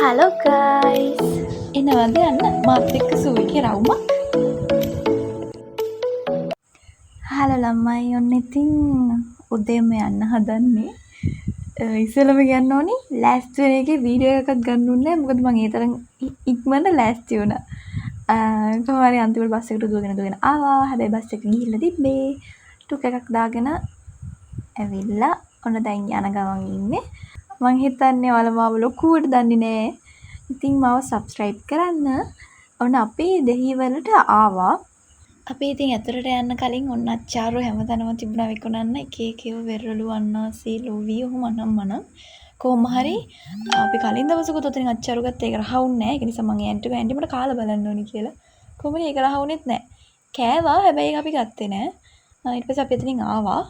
Hello guys එනවද යන්න මාත් එක්ක සුවිගේ රවුමක්. හලෝ ළමයි ඔන්න ඉතින් උදේම යන්න හදන්නේ. ඉස්සෙල්ලම කියන්න ඕනි ලෑස්ති වෙන එකේ වීඩියෝ එකක් ගන්න ඕනේ නැහැ. මොකද මම ඒ තරම් ඉක්මනට ලෑස්ති වුණා. කොහොම හරි අන්තිමට බස් එකට දුවගෙන ආවා. හැබැයි බස් එක ගිහිල්ලා තිබ්බේ. ටුක් එකක් දාගෙන ඇවිල්ලා ඔන්න දැන් යන ගමන් ඉන්නේ. මං හිතන්නේ ඔයාලා මාව ලොකුවට දන්නේ නැහැ. ඉතින් මාව සබ්ස්ක්‍රයිබ් කරන්න. ඔන්න අපේ දෙහිවලට ආවා. අපි ඉතින් ඇතුළට යන්න කලින් ඔන්න අච්චාරු හැමතැනම තිබුණා විකුණන්න එක එක ඒවා වෙරළු අන්නාසී ලොවි ඔහොම මනම් කොහොම හරි අපි කලින් දවසකුත් ඔතනින් අච්චාරු ගත්තා. ඒක රහවුන්නේ නැහැ. ඒක නිසා මං ඇන්ටි මට කාලා බලන්න ඕනි කියලා. කොහොමද ඒක රහවුනේත් නැහැ. කෑවා හැබැයි ඒක අපි ගත්තේ නැහැ. ඊට පස්සේ අපි එතනින් ආවා.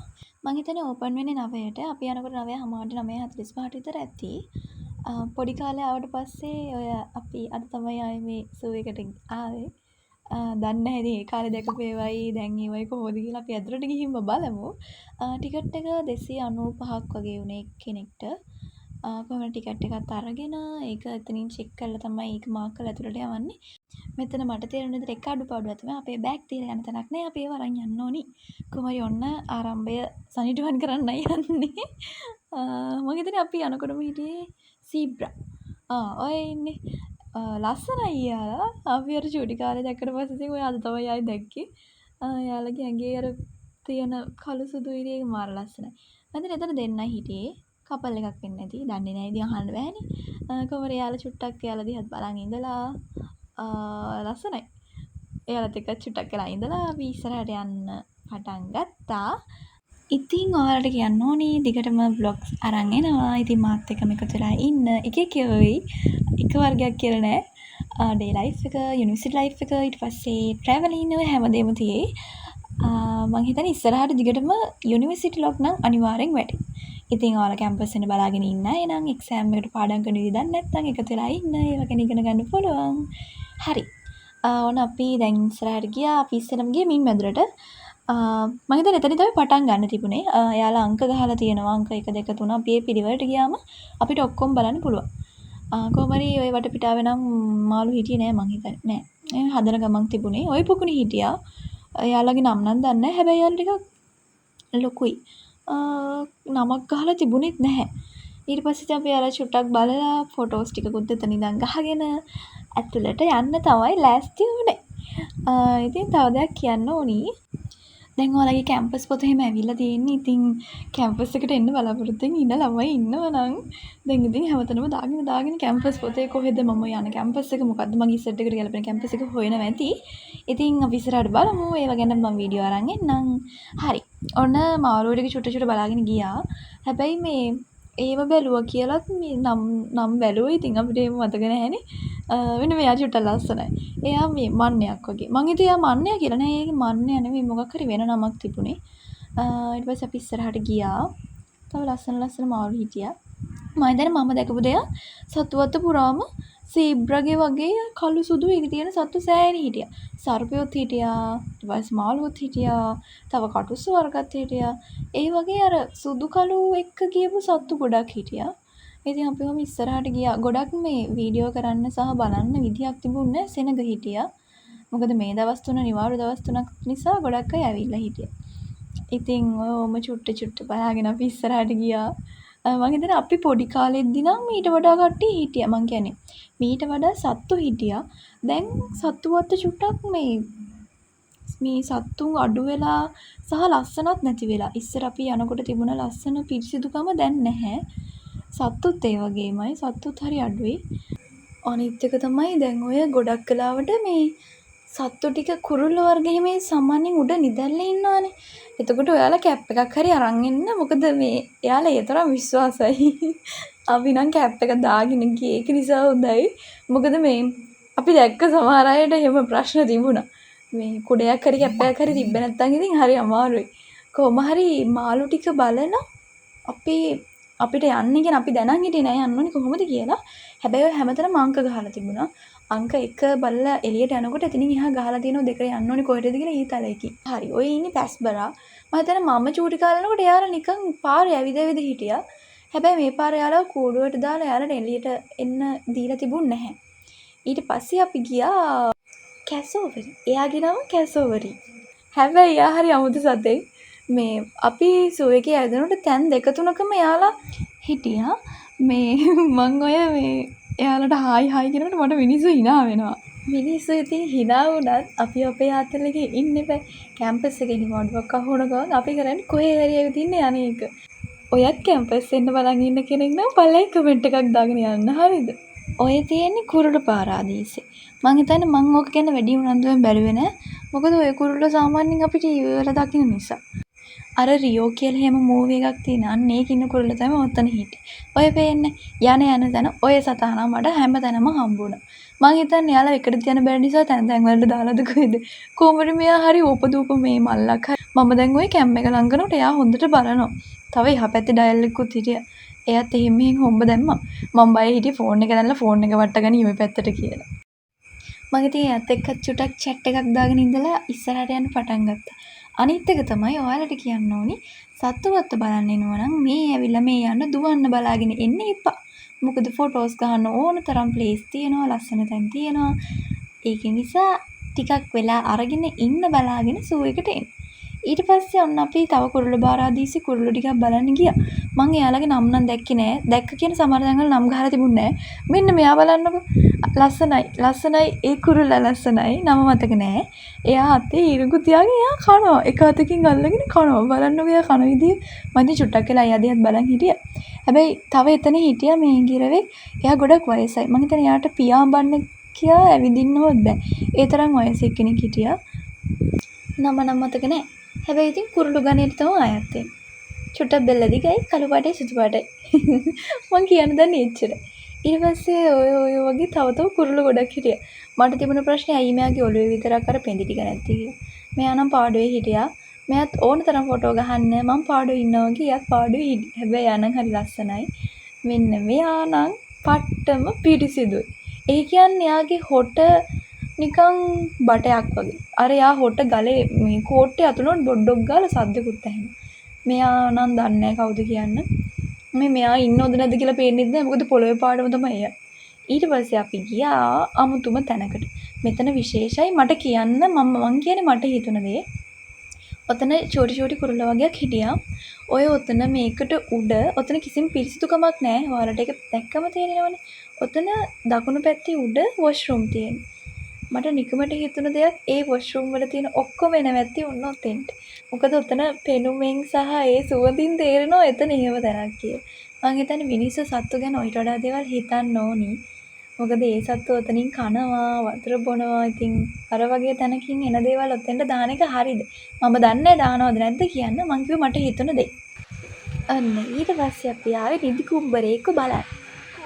මං හිතන්නේ ඕපන් වෙන්නේ 9ට. අපි යනකොට 9:00 9:45 විතර ඇති. පොඩි කාලේ ආවට පස්සේ ඔය අපි අද තමයි ආයේ මේ සූ එකට ආවේ. දන්නේ නැහැ ඉතින් ඒ කාලේ දැකපු ඒවයි දැන් ඒවයි කොහොමද කියලා අපි ඇතුළට ගිහින් බලමු. ටිකට් එක 295ක් වගේ වුණේ කෙනෙක්ට. කොහොමද ටිකට් එකත් අරගෙන ඒක එතනින් චෙක් කරලා තමයි ඒක මාක් කරලා ඇතුළට යවන්නේ. මෙතන මට තේරෙන විදිහට එක අඩුපාඩුවක් තමයි අපේ බෑග් තියලා යන තැනක් නෑ. අපි ඒව අරන් යන්න ඕනි. කොහොම හරි ඔන්න ආරම්භය සනිටුහන් කරන්නයි යන්නේ. මම හිතන්නේ අපි යනකොටම හිටියේ සීබ්‍රා. ඔය ඉන්නේ. ලස්සනයි යාලා. අපි අර චූටි කාලේ දැක්කට පස්සේ ඉතින් ඔය අද තමයි ආයේ දැක්කේ. යාළුවගේ ඇඟේ අර තියෙන කළු සුදු ඉරේ මාර ලස්සනයි. මම හිතන්නේ එතන දෙන්නයි හිටියේ. කපල් එකක් වෙන්නේ නැති. දන්නේ නැහැ ඉතින් අහන්න බෑනේ. කොහොමද යාළුවා චුට්ටක් යාළුවා දිහත් බලන් ඉඳලා ලස්සනයි. එයාලත් එක්ක චුට්ටක් වෙලා ඉඳලා අපි ඉස්සරහට යන්න පටන් ගත්තා. ඉතින් ඔයාලට කියන්න ඕනි දිගටම vlogs අරන් එනවා. ඉතින් මාත් එක්කම එකතු වෙලා ඉන්න. එක එක වර්ගයක් කියලා නෑ. ඩේ ලයිෆ් එක, යුනිවර්සිටි ලයිෆ් එක, ඊට පස්සේ ට්‍රැවලින් ඔය හැමදේම තියෙයි. මං හිතන්නේ ඉස්සරහට දිගටම යුනිවර්සිටි vlog නම් අනිවාර්යෙන් වැටේ. ඉතින් ඔයාලා කැම්පස් එක බලාගෙන ඉන්න අය නම් එක්සෑම් එකට පාඩම් කරන විදිහ දන්නේ නැත්නම් එකතු වෙලා ඉන්න. ඒව ගැන ඉගෙන ගන්න පුළුවන්. හරි. ඔන්න අපි දැන් ඉස්සරහට ගියා. අපි ඉස්සෙල්ලම ගියේ මින් මැදුරට. මම හිතන්නේ එතනින් තමයි පටන් ගන්න තිබුණේ. එයාලා අංක ගහලා තියෙනවා. අංක 1 2 3 අපි ඒ පිළිවෙලට ගියාම අපිට ඔක්කොම බලන්න පුළුවන්. කොහොම හරි ওই වටපිටාවේ නම් මාළු හිටියේ නෑ මං හිතන්නේ. නෑ. හදන ගමන් තිබුණේ. ওই පොකුණේ හිටියා. එයාලගේ නම් නම් දන්නේ නැහැ. හැබැයි එයාලා ටිකක් ලොකුයි. නමක් ගහලා තිබුණෙත් නැහැ. ඊට පස්සේ අපි අර චුට්ටක් බලලා ෆොටෝස් ටිකකුත් එතන ඉඳන් ගහගෙන ඇතුළට යන්න තමයි ලෑස්ති වුණේ. ඉතින් තව දෙයක් කියන්න ඕනි. දැන් ඔයාලගේ කැම්පස් පොත එහෙම ඇවිල්ලා තියෙන්නේ. ඉතින් කැම්පස් එකට එන්න බලාපොරොත්තු වෙන ඉන්න ළමයි ඉන්නවා නම් දැන් ඉතින් හැමතැනම දාගෙන කැම්පස් පොතේ කොහෙද මම යන කැම්පස් එක මොකද්ද මගේ ඉස්සරට එකට ගැලපෙන කැම්පස් එක හොයනවා ඇති. ඉතින් අපි ඉස්සරහට බලමු. ඒව ගැන මම වීඩියෝ අරන් එන්නම්. හරි. ඔන්න මාළුව ටික චුට්ට බලාගෙන ගියා. හැබැයි මේ ඒව බැලුවා කියලත් මේ නම් බැලුවා. ඉතින් අපිට එහෙම මතක නැහැනේ. වෙන මෙයා චුට්ටක් ලස්සනයි. එයා මේ මන්නයක් වගේ. මං හිතුවා එයා මන්නයා කියලා. නෑ ඒක මන්නයා නෙමෙයි මොකක් හරි වෙන නමක් තිබුණේ. ඊට පස්සේ අපි ඉස්සරහට ගියා. තව ලස්සන මාළු හිටියා. මම හිතන්නේ මම දැකපු දෙයක් සතුවත්ත පුරාම සීබ්‍රාගේ වගේ කළු සුදු ඉරි තියෙන සත්තු සෑහෙන හිටියා. සර්පයොත් හිටියා. ඊට පස්සේ මාළුවොත් හිටියා. තව කටුස්සු වර්ගත් හිටියා. ඒ වගේ අර සුදු කළු එක්ක ගියපු සත්තු ගොඩක් හිටියා. ඉතින් අපි ඔහම ඉස්සරහට ගියා. ගොඩක් මේ වීඩියෝ කරන්න සහ බලන්න විදියක් තිබුණේ නැහැ. සෙනග හිටියා. මොකද මේ දවස් තුන නිවාඩු දවස් තුනක් නිසා ගොඩක් අය ඇවිල්ලා හිටියා. ඉතින් ඔහොම චුට්ට බලාගෙන අපි ඉස්සරහට ගියා. මම හිතන්නේ අපි පොඩි කාලෙද්දී නම් ඊට වඩා කට්ටිය හිටියා. මං කියන්නේ මීට වඩා සත්තු හිටියා. දැන් සත්තුවත් චුට්ටක් මේ සත්තුන් අඩු වෙලා සහ ලස්සනත් නැති වෙලා. ඉස්සර අපි යනකොට තිබුණ ලස්සන පිරිසිදුකම දැන් නැහැ. සත්තුත් ඒ වගේමයි. සත්තුත් හරි අඩුයි. අනිත් එක තමයි දැන් ඔය ගොඩක් වෙලාවට මේ සත්තු ටික කුරුල්ල වර්ග එහෙම සාමාන්‍යයෙන් උඩ නිදැල්ලා ඉන්නවානේ. එතකොට ඔයාලා කැප් එකක් හරි අරන් එන්න. මොකද මේ එයාලා ඒ තරම් විශ්වාසයි. අපි නම් කැප් එක දාගෙන ගියේ. ඒක නිසා හොඳයි. මොකද මේ අපි දැක්ක සමහර අයට එහෙම ප්‍රශ්න තිබුණා. මේ කුඩයක් හරි කැප් එකක් හරි තිබ්බ නැත්නම් ඉතින් හරි අමාරුයි. කොහොම හරි මාළු ටික බලන අපිට යන්න කියන අපි දැනන් හිටියේ නෑ යන්න ඕනේ කොහොමද කියලා. හැබැයි ඔය හැමතැනම අංක ගහලා තිබුණා. අංක 1 බලලා එළියට යනකොට එතනින් එහා ගහලා තියෙනවා 2 යන්න ඕනේ කොහෙටද කියලා ඊතලෙකින්. හරි. ඔය ඉන්නේ පැස්බරා. මම හිතන්නේ මම චූටි කාලේ යනකොට එයාලා නිකන් පාරේ ඇවිද හිටියා. හැබැයි මේ පාර එයාලා කූඩුවට දාලා එයාලට එළියට එන්න දීලා තිබුණ නැහැ. ඊට පස්සේ අපි ගියා කැසෝවරි. එයාගේ නම කැසෝවරි. හැබැයි එයා හරි අමුතු සතෙක්. මේ අපි සූ එකේ ඇවිදිනකොට තැන් දෙක තුනකම එයාලා හිටියා. මේ මං ඔය මේ එයාලට හායි හායි කියනකොට මට මිනිස්සු hina වෙනවා. මිනිස්සු ඉතින් hina වුණත් අපි අපේ ආතලගේ ඉන්න බෑ. කැම්පස් එකේ නිවාඩුවක් අහුවන ගමන් අපි කරන්නේ කොහේ හරි ඇවිදින්න යන්නේ එක. ඔයත් කැම්පස් එන්න බලන් ඉන්න කෙනෙක් නම් පල්ලෙන් කමෙන්ට් එකක් දාගෙන යන්න හරිද? ඔය තියෙන්නේ කුරුළු පාරාදීසේ. මං හිතන්නේ මං ඕක ගැන වැඩි උනන්දුවෙන් බැලුවේ නෑ. මොකද ඔය කුරුල්ල සාමාන්‍යයෙන් අපි ටීවී වල දකින්න නිසා. අර රියෝ කියලා හැම මූවි එකක් තියෙන අන්න ඒකේ ඉන්න කුරුල්ල තමයි ඔතන හිටියේ. ඔය පේන්නේ යන තැන ඔය සතහන මට හැමතැනම හම්බුණා. මං හිතන්නේ යාළුවා එකට තියන බැරි නිසා තැන් තැන් වලට දාලාද කොහෙද. කොහොමද මෙයා හරි ඕපදූප මේ මල්ලක් හරි. මම දැන් ওই කැම්ප් එක ළඟ කරනකොට එයා හොඳට බලනවා. තව එහා පැත්තේ ඩයල් එකකුත් හිටියා. එයාත් එහෙම මෙහෙන් හොම්බ දැම්මා. මම බය හිටියේ ෆෝන් එක දැන්ලා ෆෝන් එක වට්ටගෙන ඊමේ පැත්තට කියලා. මම ඉතින් එයාත් එක්ක චුටක් chat එකක් දාගෙන ඉඳලා ඉස්සරහට යන්න පටන් ගත්තා. අනිත් එක තමයි ඔයාලට කියන්න ඕනි සත්තුවත්ත බලන්න එනවා නම් මේ ඇවිල්ලා මේ යන්න දුවන්න බලාගෙන එන්න එපා. මොකද ෆොටෝස් ගන්න ඕන තරම් ප්ලේස් තියෙනවා, ලස්සන තැන් තියෙනවා. ඒක නිසා ටිකක් වෙලා අරගෙන ඉන්න බලාගෙන සූ එකට එන්න. ඊට පස්සේ ඔන්න අපි තව කුරුළු බාරාදීසි කුරුළු ටිකක් බලන්න ගියා. මං එයාලගේ නම් දැක්කේ නෑ. දැක්ක කියන සමහර තැන්වල නම් ගහලා තිබුණේ නෑ. මෙන්න මෙයා බලන්නකෝ. ලස්සනයි ඒ කුරුල්ලා ලස්සනයි. නම මතක නෑ. එයා අතේ ඉරුඟු තියාගෙන එයා කනවා. එක අතකින් අල්ලගෙන කනවා. බලන්නකෝ එයා කන විදිය. මම ඉතින් චුට්ටක් වෙලා එයා දිහාත් බලන් හිටියා. හැබැයි තව එතන හිටියා මේ ගිරවෙක්. එයා ගොඩක් වයසයි. මං හිතන්නේ එයාට පියාඹන්න කියා ඇවිදින්නවත් බෑ. ඒ තරම් වයසක කෙනෙක් හිටියා. නම මතක නෑ. හැබැයි ඉතින් කුරුළු ගණේට තමයි ආයත් වෙන්නේ. චුට්ටක් බෙල්ල දිගයි කළු පාටයි සුදු පාටයි. මං කියන්න දන්නේ එච්චරයි. ඊට පස්සේ ඔය වගේ තව කුරුළු ගොඩක් හිටියා. මට තිබුණ ප්‍රශ්නේ ඇයි මෙයාගේ ඔළුවේ විතරක් අර පෙඳි ටික නැත්තේ කියලා. මෙයා නම් පාඩුවේ හිටියා. මෙයාත් ඕන තරම් ෆොටෝ ගහන්න මං පාඩුවේ ඉන්නවා වගේ එයාත් පාඩුවේ හිටියා. හැබැයි එයා නම් හරි ලස්සනයි. මෙන්න මෙයා නම් පට්ටම පිරිසිදුයි. ඒ කියන්නේ එයාගේ හොට නිකන් බටයක් වගේ. අර එයා හොට ගලේ මේ කෝට්ටේ අතුනොත් ඩොඩ්ඩොක් ගාලා සද්දකුත් ඇහෙනවා. මෙයා නම් දන්නේ නැහැ කවුද කියන්න. මෙයා ඉන්නවද නැද්ද කියලා පේන්නේ නැහැ. මොකද පොළොවේ පාඩම තමයි එයා. ඊට පස්සේ අපි ගියා අමුතුම තැනකට. මෙතන විශේෂයි මට කියන්න මං කියන්නේ මට හිතුණ දේ. ඔතන චෝටි කුරුල්ල වගේක් හිටියා. ඔය ඔතන මේකට උඩ ඔතන කිසිම පිරිසිදුකමක් නැහැ. ඔයාලට ඒක දැක්කම තේරෙනවනේ. ඔතන දකුණු පැත්තේ උඩ වොෂ්රූම් තියෙනවා. මට නිකමට හිතුණ දෙයක් ඒ වොෂ්රූම් වල තියෙන ඔක්කොම එන වැත්ති ඔන්න ඔතෙන්ට. මොකද ඔතන පෙනුමෙන් සහ ඒ සුවඳින් තේරෙනවා එතන එහෙම තැනක් කියලා. මං හිතන්නේ මිනිස්සු සත්තු ගැන ඊට වඩා දේවල් හිතන්න ඕනි. මොකද ඒ සත්තු ඔතනින් කනවා, වතුර බොනවා. ඉතින් අර වගේ තැනකින් එන දේවල් ඔතෙන්ට දාන එක හරිද? මම දන්නේ දානවද නැද්ද කියන්න. මං කිව්වේ මට හිතුණ දෙයක්. අන්න ඊට පස්සේ අපි ආවේ නිදි කුඹරේක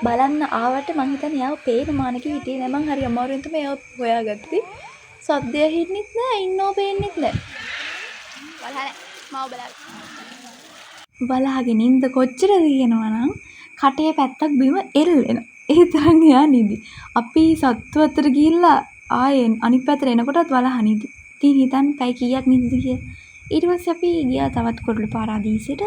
බලන්න ආවට මං හිතන්නේ යාව පේන මානක හිටියේ නෑ. මං හරි අමාරුවෙන් තමයි යාව හොයාගත්තේ. සද්දය හින්නෙත් නෑ, ඉන්නව පේන්නෙත් නෑ. බලාගෙන ඉඳ කොච්චර දිනනවනම් කටේ පැත්තක් බිම එල්ලෙන. ඒ තරම් එයා නිදි. අපි සත්තු අතර ගිහිල්ලා ආයෙන් අනිත් පැත්තට එනකොටත් වලහ නිදි. ඉතින් හිතන්න පැය කීයක් නිදිද කියලා. ඊට පස්සේ අපි ගියා තවත් කුරුළු පාරාදීසෙට.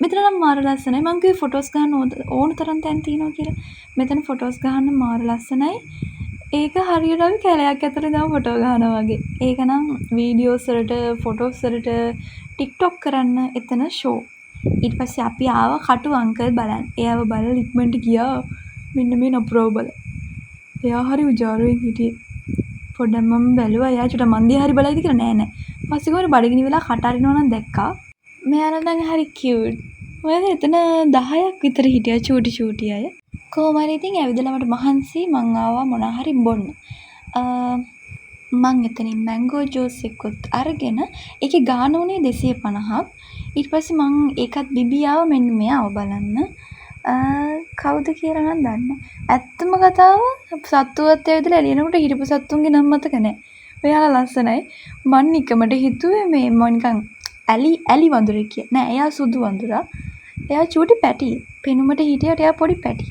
මෙතන නම් මාර ලස්සනයි. මං කිව්වේ ෆොටෝස් ගන්න ඕන තරම් තැන් තියෙනවා කියලා. මෙතන ෆොටෝස් ගන්න මාර ලස්සනයි. ඒක හරියට අපි කැලයක් ඇතුලේ දාම ෆොටෝ ගන්නවා වගේ. ඒක නම් වීඩියෝස් වලට, ෆොටෝස් වලට, TikTok කරන්න එතන ෂෝ. ඊට පස්සේ අපි ආවා කටු අංකල් බලන්න. එයාව බලලා ඉක්මනට ගියා. මෙන්න මේ නපුරව බල. එයා හරි උජාරුවෙන් හිටියේ. පොඩ්ඩක් මම බැලුවා එයා චුට්ට මන්දිය හරි බලයිද කියලා නෑ. පස්සේ කොහොමද බඩගිනි වෙලා කට අරිනවා නම් දැක්කා. මෙයාලා නම් හරි කියුට්. ඔයද එතන 10ක් විතර හිටියා චූටි අය. කොහොම හරි ඉතින් ඇවිදලා මට මහන්සි මං ආවා මොනා හරි බොන්න. මං එතනින් මැංගෝ ජූස් එකකුත් අරගෙන ඒකේ ගාන උනේ 250ක්. ඊට පස්සේ මං ඒකත් බිබියාව මෙන්න මෙයාව බලන්න. කවුද කියලා නම් දන්නේ නැහැ. ඇත්තම කතාව සත්තුවත් ඇවිදලා එළියනකොට හිටපු සත්තුන්ගේ නම් මතක නැහැ. ඔයාලා ලස්සනයි. මං නිකමට හිතුවේ මේ මම නිකන් ඇලි වඳුරෙක් කියලා. නෑ එයා සුදු වඳුරා. එයා චූටි පැටි. පෙනුමට හිටියට එයා පොඩි පැටි.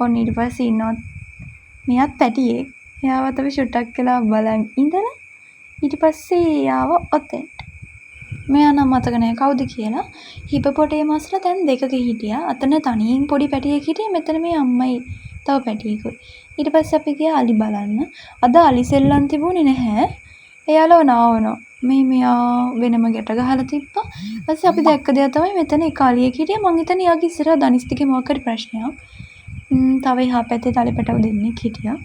ඔන්න ඊට පස්සේ ඉන්නවා මෙයාත් පැටියෙක්. එයාවත් අපි ෂුට්ටක් කළා බලන් ඉඳලා ඊට පස්සේ ආව ඔතෙන්ට. මෙයා නම් මතක නෑ කවුද කියලා. හිපොපොටේමස්ලා දැන් දෙකක හිටියා. අතන තනියෙන් පොඩි පැටියෙක් හිටියේ. මෙතන මේ අම්මයි තව පැටියෙකුයි. ඊට පස්සේ අපි ගියා අලි බලන්න. අද අලි සෙල්ලම් තිබුණේ නැහැ. එයාලව නාවනවා. මෙයා වෙනම ගැට ගහලා තිබ්බා. ඊපස්සේ අපි දැක්ක දේ තමයි මෙතන එක අලියෙක් හිටියා. මං හිතන්නේ එයාගේ ඉස්සරහ දනිස්තිගේ මොකක් හරි ප්‍රශ්නයක්. තව එහා පැත්තේ තලපැටව දෙන්නෙක් හිටියා.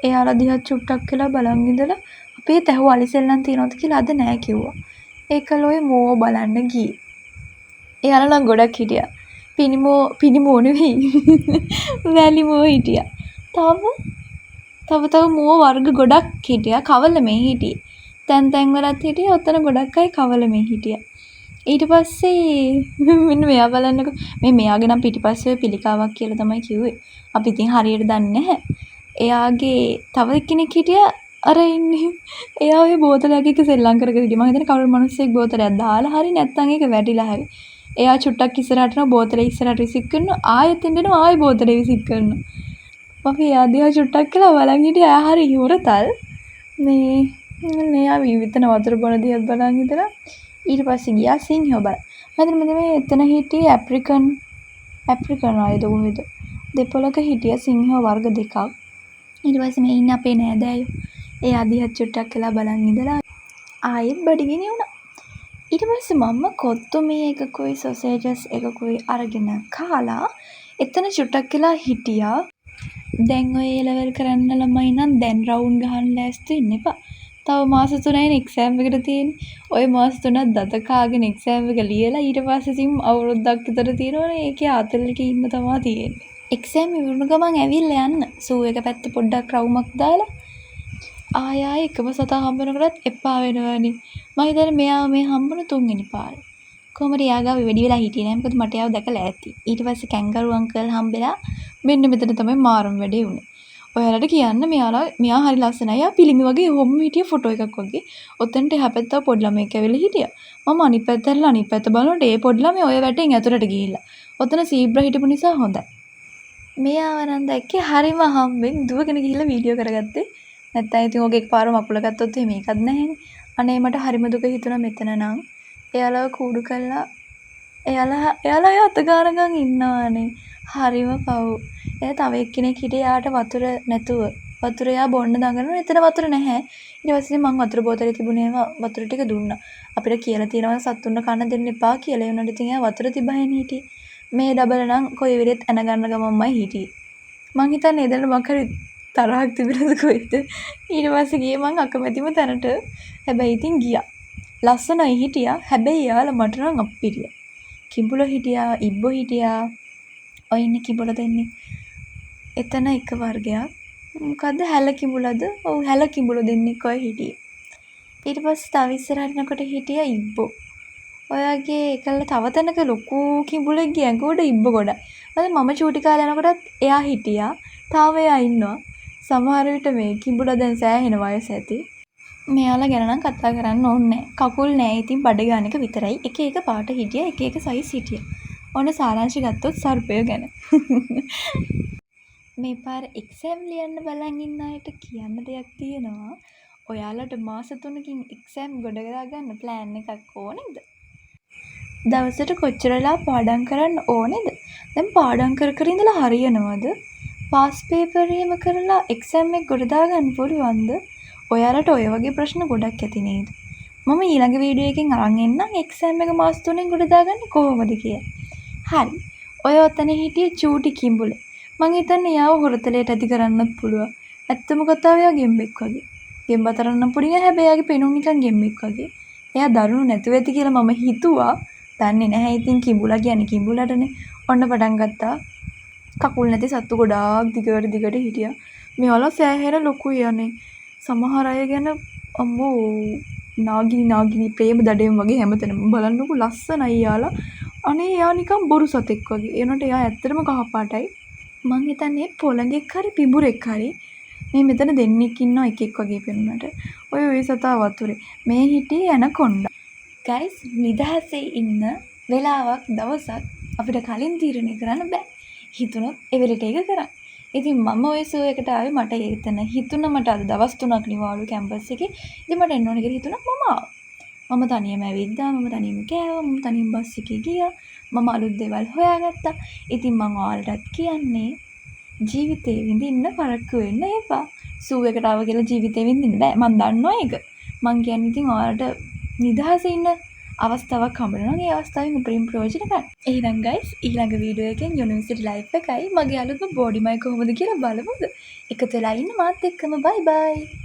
එයාලා දිහා චුට්ටක් වෙලා බලන් ඉඳලා අපේ තැහුව අලි සෙල්ලම් තියනවද කියලා අද නෑ කිව්වා. ඒකල ඔය මෝව බලන්න ගියේ. එයාලා නම් ගොඩක් හිටියා. පිනිමෝ නෙවෙයි. වැලි මෝ හිටියා. තව මෝ වර්ග ගොඩක් හිටියා. කවලමේ හිටියේ. තැන් වලත් හිටියා. ඔතන ගොඩක් අය කවලමේ හිටියා. ඊට පස්සේ මෙන්න මෙයා බලන්නකො. මෙයාගේ නම් පිටිපස්සේ පිළිකාවක් කියලා තමයි කිව්වේ. අපි ඉතින් හරියට දන්නේ නැහැ. එයාගේ තව කෙනෙක් හිටියා අර ඉන්නේ. එයා ඔය බෝතලයක් එක්ක සෙල්ලම් කරගෙන හිටියා. මම හිතන්නේ කවුරු මිනිස්සෙක් බෝතලයක් දාලා හරි නැත්නම් ඒක වැටිලා හරි. එයා චුට්ටක් ඉස්සරහට යනවා බෝතලේ ඉස්සරහට විසික් කරනවා. ආයෙත් එන්නවා ආයෙ බෝතලේ විසික් කරනවා. මම එයා දිහා චුට්ටක් කියලා බලන් හිටියා. එයා හරි යුරතල්. මෙයා විවිධන වතුර බොන දිහත් බලන් ඉඳලා ඊට පස්සේ ගියා සිංහයෝ බලන්න. මම හිතන්නේ මේ එතන හිටියේ ඇප්‍රිකන් අයද කොහෙද? දෙපොළක හිටිය සිංහයෝ වර්ග දෙකක්. ඊට පස්සේ මේ ඉන්න අපේ නෑදෑයෝ. එයා දිහා චුට්ටක් කියලා බලන් ඉඳලා ආයෙත් බඩගිනි වුණා. ඊට පස්සේ මම කොත්තු මේ එකකුයි සොසේජස් එකකුයි අරගෙන කාලා එතන චුට්ටක් කියලා හිටියා. දැන් ඔය ලෙවල් කරන්න ළමයි නම් දැන් රවුන්ඩ් ගහන්න ලෑස්ති වෙන්න එපා. තව මාස 3යි එක්සෑම් එකට තියෙන්නේ. ඔය මාස 3ක් දත කාගෙන එක්සෑම් එක ලියලා ඊට පස්සේ ඉතින් අවුරුද්දක් විතර තියෙනවනේ. ඒකේ ආතල්ලකේ ඉන්න තමයි තියෙන්නේ. එක්සෑම් ඉවරන ගමන් ඇවිල්ලා යන්න. සූ එක පැත්ත පොඩ්ඩක් රවුමක් දාලා ආයෙ එකම සතා හම්බෙනකොටත් එපා වෙනවනේ. මම හිතන්නේ මෙයා මේ හම්බුන 3 වෙනි පාර. කොහමද එයාගාව වැඩි වෙලා හිටියේ නෑ. මොකද මට එයාව දැකලා ඇති. ඊට පස්සේ කැංගරු අංකල් හම්බෙලා මෙන්න මෙතන තමයි මාරම් වැඩේ උනේ. ඔයාලට කියන්න මෙයා හරි ලස්සනයි. යා පිළිමි වගේ ඔහොම හිටිය ෆොටෝ එකක් වගේ. ඔතනට එහා පැත්තව පොඩි ළමයෙක් ඇවිල්ලා හිටියා. මම අනිත් පැත්තට අනිත් පැත්ත බලනකොට ඒ පොඩි ළමයා ඔය වැටෙන් ඇතුලට ගිහිල්ලා. ඔතන සීබ්‍රා හිටපු නිසා හොඳයි. මෙයාව නම් දැක්කේ හරිම හම්බෙන් දුවගෙන ගිහිල්ලා වීඩියෝ කරගත්තේ. නැත්තම් ඉතින් ඔගේ එකපාර මකුල ගත්තොත් එහෙම මේකක් නැහැනේ. අනේ මට හරිම දුක හිතුණා මෙතන නම්. එයාලව කූඩු කළා. එයාලා අත ගානකම් ඉන්නවානේ. හරිම පව්. තව එක්කෙනෙක් හිටියේ යාට වතුර නැතුව. වතුර යා බොන්න දඟලනවා. එතන වතුර නැහැ. ඊට පස්සේ මං වතුර බෝතලේ තිබුණේම වතුර ටික දුන්නා. අපිට කියලා තියෙනවා සතුන්ට කන්න දෙන්න එපා කියලා. ඒ උනට ඉතින් යා වතුර තිබහෙන් හිටියේ. මේ ඩබල නම් කොයි වෙලෙත් ඇන ගන්න ගමන්මයි හිටියේ. මං හිතන්නේ එදෙන්න මං හරි තරහක් තිබුණද කොහෙද. ඊට පස්සේ ගියේ මං අකමැතිම තැනට. හැබැයි ඉතින් ගියා. ලස්සනයි හිටියා. හැබැයි යාලා මට නම් අප්පිරිය. කිඹුලෝ හිටියා, ඉබ්බෝ හිටියා. ඔය ඉන්නේ කිඹුලෝ දෙන්නේ. එතන එක වර්ගයක්. මොකද්ද හැල කිඹුලද? ඔව් හැල කිඹුලෝ දෙන්නෙක් ඔය හිටියේ. ඊට පස්සේ තව ඉස්සරහට යනකොට හිටියා ඉබ්බෝ. ඔයගේ එකල තව තැනක ලොකු කිඹුලෙක්ගේ ඇඟ උඩ ඉබ්බ ගොඩක්. මම චූටි කාලේ යනකොටත් එයා හිටියා. තාම එයා ඉන්නවා. සමහර විට මේ කිඹුලා දැන් සෑහෙන වයස ඇති. මෙයාලා ගැන නම් කතා කරන්න ඕනේ නැහැ. කකුල් නැහැ. ඉතින් බඩ ගන්න එක විතරයි. එක එක පාට හිටියා. එක එක සයිස් හිටියා. ඔන්න සාරාංශය ගත්තොත් සර්පය ගැන. මේ පාර එක්සෑම් ලියන්න බලන් ඉන්න අයට කියන්න දෙයක් තියෙනවා. ඔයාලට මාස 3කින් එක්සෑම් ගොඩ ගන්න ප්ලෑන් එකක් ඕනේද? දවසට කොච්චරලා පාඩම් කරන්න ඕනේද? දැන් පාඩම් කර ඉඳලා හරියනවද? පාස් පේපර් එහෙම කරලා එක්සෑම් එක ගොඩ දාගන්න පුළුවන්ද? ඔයාලට ඔය වගේ ප්‍රශ්න ගොඩක් ඇති නේද? මම ඊළඟ වීඩියෝ එකකින් අරන් එන්නම් එක්සෑම් එක මාස 3න් ගොඩ දාගන්නේ කොහොමද කියලා. හරි. ඔය ඔතන හිටියේ චූටි කිඹුලේ. මං හිතන්නේ යාව හොරතලයට ඇති කරන්නත් පුළුවන්. ඇත්තම කතාව එයා ගෙම්බෙක් වගේ. ගෙම්බ තරන්න පුරිය හැබැයි එයාගේ පෙනුම නිකන් ගෙම්බෙක් වගේ. එයා දරුණු නැතුව ඇති කියලා මම හිතුවා. දන්නේ නැහැ ඉතින් කිඹුලා කියන්නේ කිඹුලටනේ. ඔන්න පටන් ගත්තා. කකුල් නැති සත්තු ගොඩාක් දිගට හිටියා. මෙයාලා සෑහෙන ලොකුයි යන්නේ. සමහර අය ගැන අම්මෝ නාගිනි ප්‍රේම දඩේම වගේ හැමතැනම බලන්නකො ලස්සනයි යාලා. අනේ එයා නිකන් බොරු සතෙක් වගේ. ඒ උනට එයා ඇත්තටම කහපාටයි. මං හිතන්නේ පොළඟෙක් හරි පිඹුරෙක් හරි මේ මෙතන දෙන්නෙක් ඉන්නවා එකෙක් වගේ පෙනුනට. ඔය සතා වතුරේ. මේ හිටියේ ඇනකොන්ඩා. ගයිස් නිදහසේ ඉන්න වෙලාවක් දවසක් අපිට කලින් තීරණය කරන්න බෑ. හිතුනොත් ඒ වෙලට ඒක කරන්න. ඉතින් මම ඔය සෝ එකට ආවේ මට එතන හිතුණා මට අද දවස් 3ක් නිවාඩු කැම්පස් එකේ. ඉතින් මට එන්න ඕන කියලා හිතුණා මම ආවා. මම තනියම ඇවිද්දා, මම තනියම කෑවා, මම තනියම බස් එකේ ගියා, මම අලුත් දේවල් හොයාගත්තා. ඉතින් මං ඔයාලටත් කියන්නේ ජීවිතේ විඳින්න පරක්කු වෙන්න එපා. සූ එකට ආව කියලා ජීවිතේ විඳින්න බෑ. මං දන්නවා ඒක. මං කියන්නේ ඉතින් ඔයාලට නිදහසේ ඉන්න අවස්ථාවක් හම්බෙනවා නම් ඒ අවස්ථාවෙන් උපරිම ප්‍රයෝජන ගන්න. එහෙනම් ගයිස් ඊළඟ වීඩියෝ එකෙන් යුනිවර්සිටි ලයිෆ් එකයි මගේ අලුත්ම බෝඩි මයි කොහොමද කියලා බලමුද? එකතු වෙලා ඉන්න මාත් එක්කම. බයි බයි.